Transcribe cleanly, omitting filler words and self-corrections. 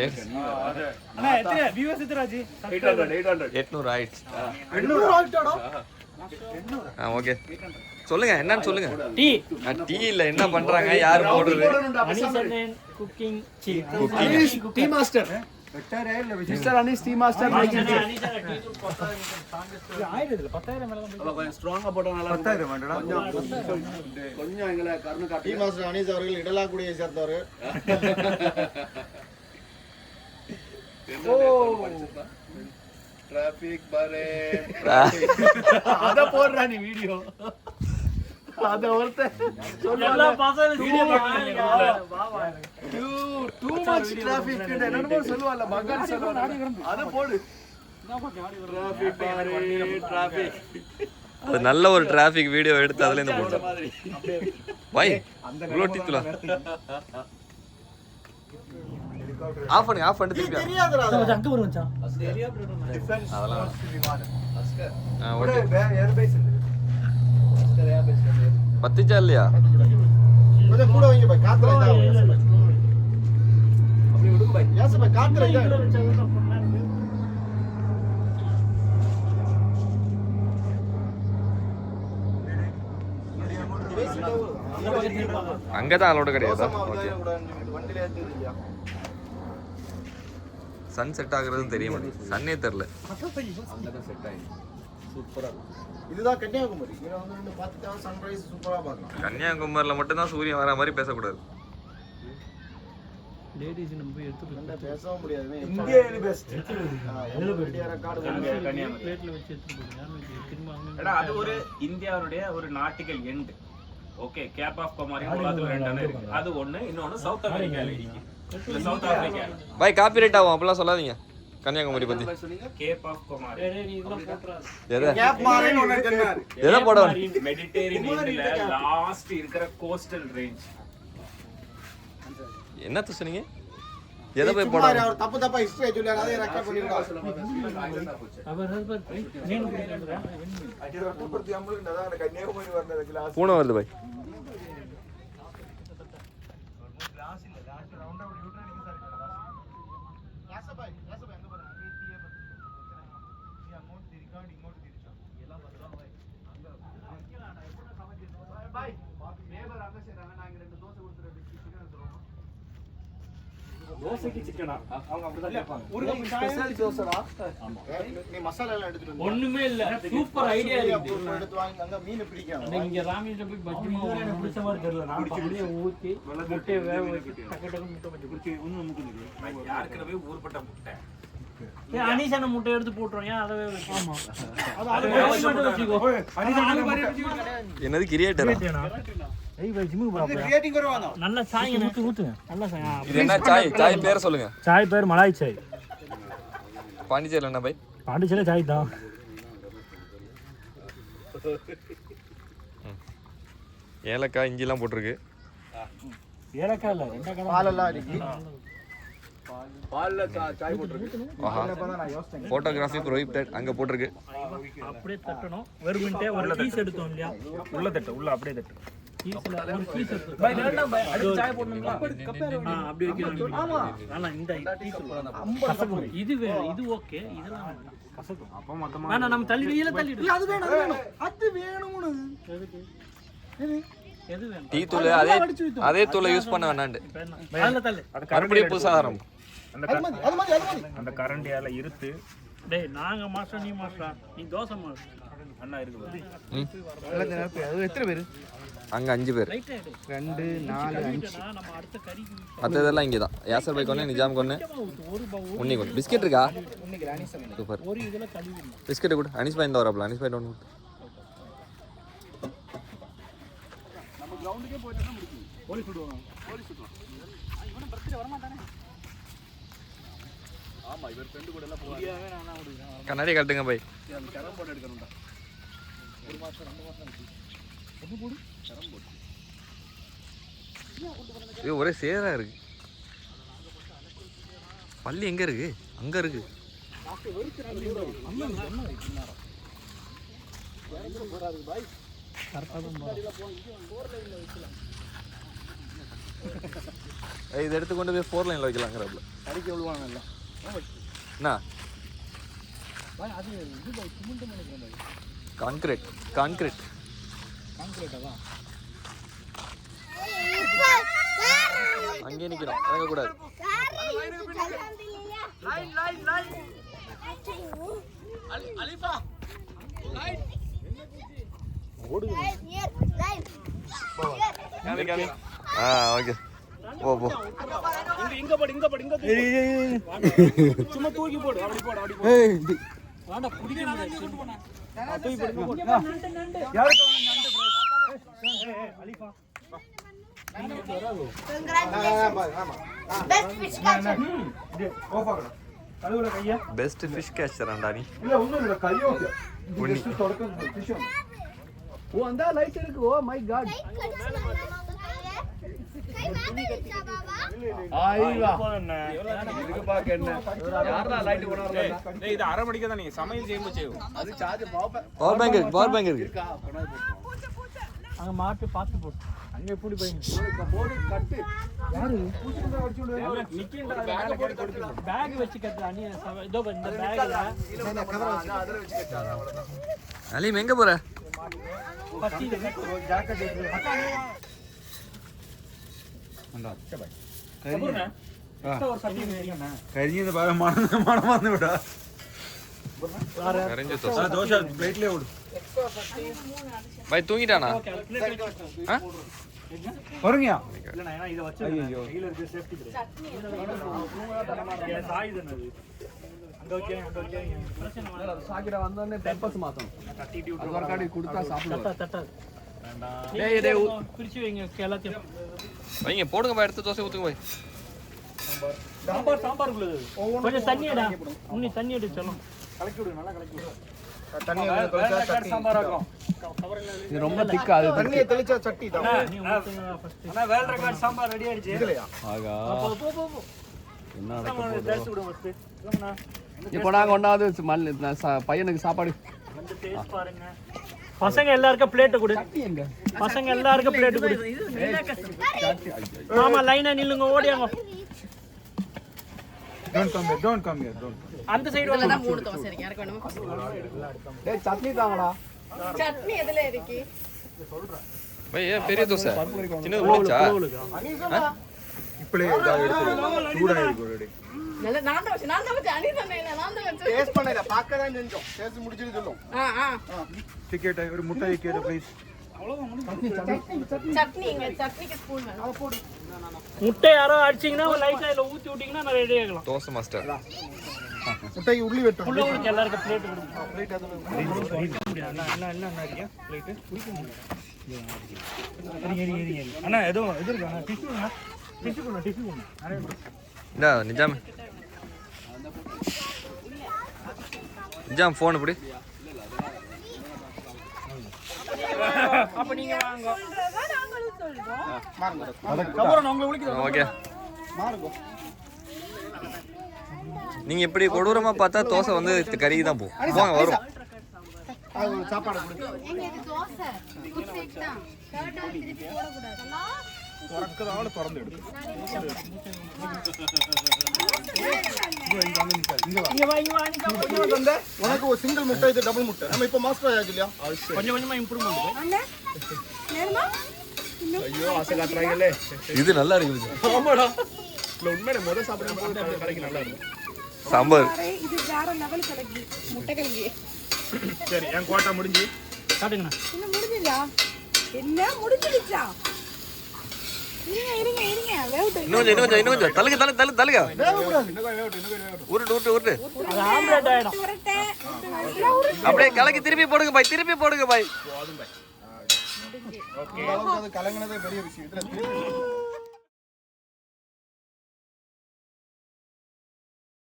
அண்ணா எத்தனை வியூவர்ஸ் எத்தனை ஆச்சு 800 ஆயிடுச்சு 800 ஆயிட்டாடா ஓகே சொல்லுங்க என்னன்னு சொல்லுங்க டீ டீ இல்ல என்ன பண்றாங்க யார் போடுறது அனிசன் cooking tea master mister Anees tea master ஸ்ட்ராங்கா போட்டனால 10,000 வேண்டடா கொஞ்சம் எங்களை கருணை காட்டி டீ மாஸ்டர் அனீஸ் அவர்கள் இடலாக்குடியை சேர்ந்தவர் டிராபிக் பாரே அத போடுறா நீ வீடியோ அத ஒருத்தன் எல்லா பாசல வீடியோ டூ மச் டிராபிக் என்னன்னு சொல்லுவாங்க மகன் சொல்லுவாங்க அத போடு டிராபிக் பாரே டிராபிக் அது நல்ல ஒரு டிராஃபிக் வீடியோ எடுத்து அதுல இருந்து போடுறோம் பாய் இவ்ளோ டீத்துல ஆஃப் பண்ணி திருப்பி தெரியாதுடா அங்க வரும் மச்சான் டிஃபென்ஸ் அதெல்லாம் Askar okay air base Askar air base பத்திச்சா இல்லையா கொஞ்சம் கூட வைங்க பாய் காத்துல இதா அப்படி விடுங்க பாய் யாச பாய் காத்துல இதா அங்கதான் அலோடு கிடையாதா ஓகே வண்டில ஏத்துது இல்லையா சன் செட் ஆகுறதுன்னு தெரிய மாட்டேங்குது சன்னே தெரியல அங்கதான் செட் ஆயிடுச்சு சூப்பரா இதுதான் கன்னியாகுமரி இங்க வந்து ரெண்டு பார்த்துட்டா சன்ரைஸ் சூப்பரா பார்க்கலாம் கன்னியாகுமரியில மட்டும் தான் சூரியன் வர மாதிரி பேசக்கூடாது லேடிஸ் நம்ம போய் எடுத்துட்டு பேசவும் முடியாது இங்கே இது பெஸ்ட் ரெக்கார்டு கன்னியாகுமரி பிளேட்ல வச்சு எடுத்துட்டு போங்க திரும்ப அங்க எடா அது ஒரு இந்தியாவுடைய ஒரு nautical end okay cape of Kumari உலகத்துல ரெண்டான இருக்கு அது ஒண்ணு இன்னொன்னு சவுத் அமெரிக்கால இருக்கு இல்ல சவுத் ஆப்பிரிக்கா பாய் காப்பி ரைட் ஆகும் அப்படிலாம் சொல்லாதீங்க கன்னியாகுமரி பத்தி கேப் ஆஃப் கொமாரி நீ இதெல்லாம் போட்றாத எதை கேப் மாரேன்னு ஒன்னு சொன்னாரு எதை போட மெடிட்டரேனியன் எண்ட்ல லாஸ்ட் இருக்கிற கோஸ்டல் ரேஞ்ச் என்னத்த சொன்னீங்க எதை போய் சும்மா போட அவர் தப்பு தப்பா ஹிஸ்டரி சொல்லி அதே ரெக்கார்ட் பண்ணிருக்கா அவர் ஹஸ்பண்ட் மீன் பிடிக்கிறா பூனை வருது பாய் தோசைக்கு சிக்கனா அவங்க அப்படிதான் கேட்பாங்க ஊருக்கு ஸ்பெஷல் தோசைடா நீ மசாலா எல்லாம் எடுத்துட்டு வந்து ஒண்ணுமே இல்ல சூப்பர் ஐடியா இருக்கு எடுத்து வாங்கி அங்க மீன் பிடிக்காம இங்க ராமேஸ்வரம் போய் பஜ்ஜி மாவு எனக்கு பிடிச்ச மாதிரி தெரியல நான் அப்படியே ஊத்தி முட்டையை வேக வச்சு டக்கு டக்கு முட்டை பஜ்ஜி குடிச்சு ஒண்ணு முக்குது யாருக்கவே ஊர்பட்ட முட்டை ஏன் அனிசான முட்டை எடுத்து போட்டுறோம் ஏன் அதை வேக வச்சு ஆமா அது வேக மட்டும் வச்சுக்கோ அனிசான என்னது கிரியேட்டரா ஏய் भाई जिम போறா கிரியேட்டிங் करवाना நல்ல சாய் ஊத்துங்க நல்ல சாய் இது என்ன சாய் பேர் சொல்லுங்க சாய் பேர் மலாய் சாய் பாண்டிச்சேரியில் என்ன பாய் பாண்டிச்சேரியில சாய் தான் ஏலக்காய் இஞ்சிலாம் போட்டிருக்கு ஏலக்காய் இல்ல ரெண்டா கடை பால் எல்லாம் இருக்கு பால்ல சாய் போட்டுருக்கு ஆஹா நான் யோசிச்சேன் போட்டோகிராஃபி ப்ரோஹிபிட்டட் அங்க போட்டிருக்கு அப்படியே தட்டணும் வெறுமனே ஒரு பீஸ் எடுத்தோம் இல்லையா உள்ள தட்டு உள்ள அப்படியே தட்டு பீஸ்ல ஒரு பீஸ் எடுத்தோம் பை வேண்டாம் பை அது சாய் போடணும்ல அப்படி வைக்கணும் ஆமா ஆனா இந்த பீஸ் கசக்கும் இது இது ஓகே இதெல்லாம் கசக்கும் அப்ப மொத்தமா வேணா நம்ம தள்ளி வீல தள்ளிடு அது வேணும் அது வேணும்னு எது வேணும் டீ தூள் அதே தூளை யூஸ் பண்ண வேணாண்டு அதுல தள்ளு மறுபடியும் புதுசாக ஆரம்பம் அந்த கரண்டியால இருத்து டேய் நாங்க மாஸ்டர் நீ மாஸ்டர் நீ தோசை மாஸ்டர் அண்ணா இருக்கு அது எத்தனை பேர் அங்க 5 பேர் ரைட் ஆயிடு 2 4 5 நம்ம அடுத்த கறிக்கு மற்ற இதெல்லாம் இங்கே தான் யாசர் பை கொண்டு நிஜாம் கொண்டு ஒரு பவுல் உன்னி கொண்டு பிஸ்கெட் இருக்கா சூப்பர் ஒரு இதுல கழுவி பிஸ்கெட் கூட அனிஸ் பாய் இந்த வரப்பல அனிஸ் பாய் ஒன்று நம்ம கிரவுண்டுக்கே போயிட்டா முடிக்கும் போலீஸ் விடுவாங்க இவன பிரச்சனை வர மாட்டானே ஆமா இவர் ஃப்ரெண்ட் கூட எல்லாம் போவாங்க நான் விடுறேன் கண்ணாடி கட்டுங்க பாய் கரம் போட்டு எடுக்கணும்டா ஒரு மாசம் 2 மாசம் இருக்கு அது போடு கரம் போட்டு இது ஒரே சேரா இருக்கு பள்ளி எங்க இருக்கு அங்க இருக்கு கரெக்டாக தான் இது எடுத்து கொண்டு போய் 4 லைன்ல வைக்கலாங்கிறப்பல அடிக்க விழுவாங்கல்ல என்ன அது இது சிமெண்ட் நினைக்கிறேன் கான்கிரீட் கான்கிரீட்டா அங்கே நிக்கிறோம் இறங்க கூடாது அலிஃபா ஓகே போ இங்க போடு சும்மா தூக்கி போடு அப்படி போடு வாடா புடிக்க முடியாது தூக்கி போடு யாருக்கு நண்டு அலிஃபா பெஸ்ட் ஃபிஷ் கேச்சராண்டா நீ இல்ல ஒண்ணும் இல்ல கையோ ஜஸ்ட் தொடக்கம் ஃபிஷ் ஓ அந்த லைட் இருக்கு ஓ மை காட் ஐவா இதுக்கு பாக்க என்ன யாரா லைட் கொண்டாறல டேய் இது அரை மணிக்கு தான் நீங்க சமையல் செய்யும்போது செய்யும் அது சார்ஜ் பவர் பேங்க் இருக்கு அங்க மாட்டு பாத்து போடு அங்க எப்படி போய் போடு கட்டு யாரு நிக்கின்ற பேக் வச்சு கட்டு அண்ணி இதோ இந்த பேக்ல அதுல வச்சு கட்டாத அவ்வளவுதான் அலீம் எங்க போற பத்தி ஜாக்கெட் കരിഞ്ഞ ഭാഗം മണം വന്നു വിടാ கரைஞ்சு தோசை ദോശ പ്ലേറ്റിലേ ഓടും பை தூங்கிட்டானா ഉറങ്ങിയാ இல்லனா ஏனா இத வச்சு கையில இருக்கு சேஃப்டி பிரேக் சாய் தான அது அங்க ஓகே பிரச்சனை இல்ல சாக்கிட வந்தோனே பெப்பர்ஸ் மாத்தணும் கட்டிட்டு அது ஒரு காடி கொடுத்தா சாப்பிடுவோம் தட்டா வேண்டாம் டேய் பிரிச்சு வைங்க எல்லாத்தையும் வைங்க போடுங்க பா எடுத்து தோசை ஊத்துங்க பை சாம்பார் உள்ளது கொஞ்சம் தண்ணியடா உன்னி தண்ணி எடுத்து சொல்லும் கலக்கி விடு நல்லா கலக்கி விடு தண்ணி தெளிச்சா சட்னி சாம்பார் ஆகும் இது ரொம்ப திக்கா அது தண்ணியை தெளிச்சா சட்னி தான் நீ ஊத்துங்க ஃபர்ஸ்ட் அண்ணா வேல் ரெக்கார்ட் சாம்பார் ரெடி ஆயிடுச்சு இல்லையா ആകാ போ என்ன தேய்ச்சு விடு ஃபர்ஸ்ட் இல்லங்கண்ணா இப்போ நாங்க ஒண்ணாவது பையனுக்கு சாப்பாடு வந்து டேஸ்ட் பாருங்க பசங்க எல்லாருக்கும் பிளேட் கொடு பசங்க எல்லாருக்கும் பிளேட் கொடு ஆமா லைனா நில்லுங்க ஓடியாங்க don't come here அந்த சைடு வந்து மூணு தோசை இருக்கு யாருக்கு வேணுமோ டேய் சட்னி தாங்கடா சட்னி எதுல இருக்கு பை ஏன் பெரிய தோசை சின்னது முடிச்சா ഇപ്പളേ ഇതാ എടുത്തു ചൂടായിരിക്കും ഓൾറെഡി நல்ல நான் தான் வச்சு அனி சொன்னேன் நான் தான் வச்சு டேஸ்ட் பண்ணல பார்க்க தான் செஞ்சோம் டேஸ்ட் முடிச்சிட்டு சொல்லும் ടിക്കറ്റ് ഒരു മുട്ട വെക്കിയത് പ്ലീസ് சட்னி இங்க சட்னிக்கு ஸ்பூன் வேணும் முட்டை யாரோ அடிச்சீங்கன்னா லைட்டா இதுல ஊத்தி விட்டீங்கன்னா நான் ரெடி ஆகலாம் தோசை மாஸ்டர் முட்டைக்கு உள்ளி வெட்டும் புள்ளவங்களுக்கு எல்லாருக்கும் பிளேட் கொடுங்க பிளேட் அது என்ன இருக்கா பிளேட் குடிக்க முடியாது ஏறி அண்ணா ஏதோ இது இருக்கு அண்ணா டிஷ்யூ கொண்டு நிறைய இந்தா நிஜாம் நிஜாம் ஃபோன் இப்படி அப்ப நீங்க வாங்க சொல்றதா நாங்களும் சொல்றோம் அப்புறம் நான் உங்களை விളിக்கிறேன் ஓகே நீங்க இப்படி கொடூரமா பார்த்தா தோசை வந்து கறிக்கு தான் போகும் போங்க வரும் சாப்பாடு கொடு எங்க இது தோசை குட் செட் தான் கரெக்ட்டா திருப்பி போட கூடாதுல തുറക്കതാണ് തുറന്നെടുക്കും இங்க வா நீங்க உனக்கு ஒரு சிங்கிள் முட்டை இது டபுள் முட்டை நம்ம இப்ப மாஸ்டர் ஆயாச்சு இல்லையா கொஞ்சம் கொஞ்சமா இம்ப்ரூவ்மென்ட் அண்ணா நேர்மா ஐயோ ஆசை காட்டுறாங்கல்ல இது நல்லா இருக்குது ஆமாடா இல்ல உண்மையில முதல் சாப்பிடுற போது கடைக்கு நல்லா இருக்கும் சாம்பார் இது வேற லெவல் கிடைக்கு முட்டை கலங்கி சரி என் கோட்டை முடிஞ்சு காட்டுங்கண்ணா இன்னும் முடிஞ்சிடா என்ன முடிஞ்சிடுச்சா இருங்க வேவுட்டு இன்னும் கொஞ்சம் தள்ளுங்க உருட்டு அது ஆம்லெட் ஆயிடும் உரட்டை அப்படியே கலக்கி திருப்பி போடுங்க பாய் ஓகே கலங்கினதே பெரிய விஷயம் இதுல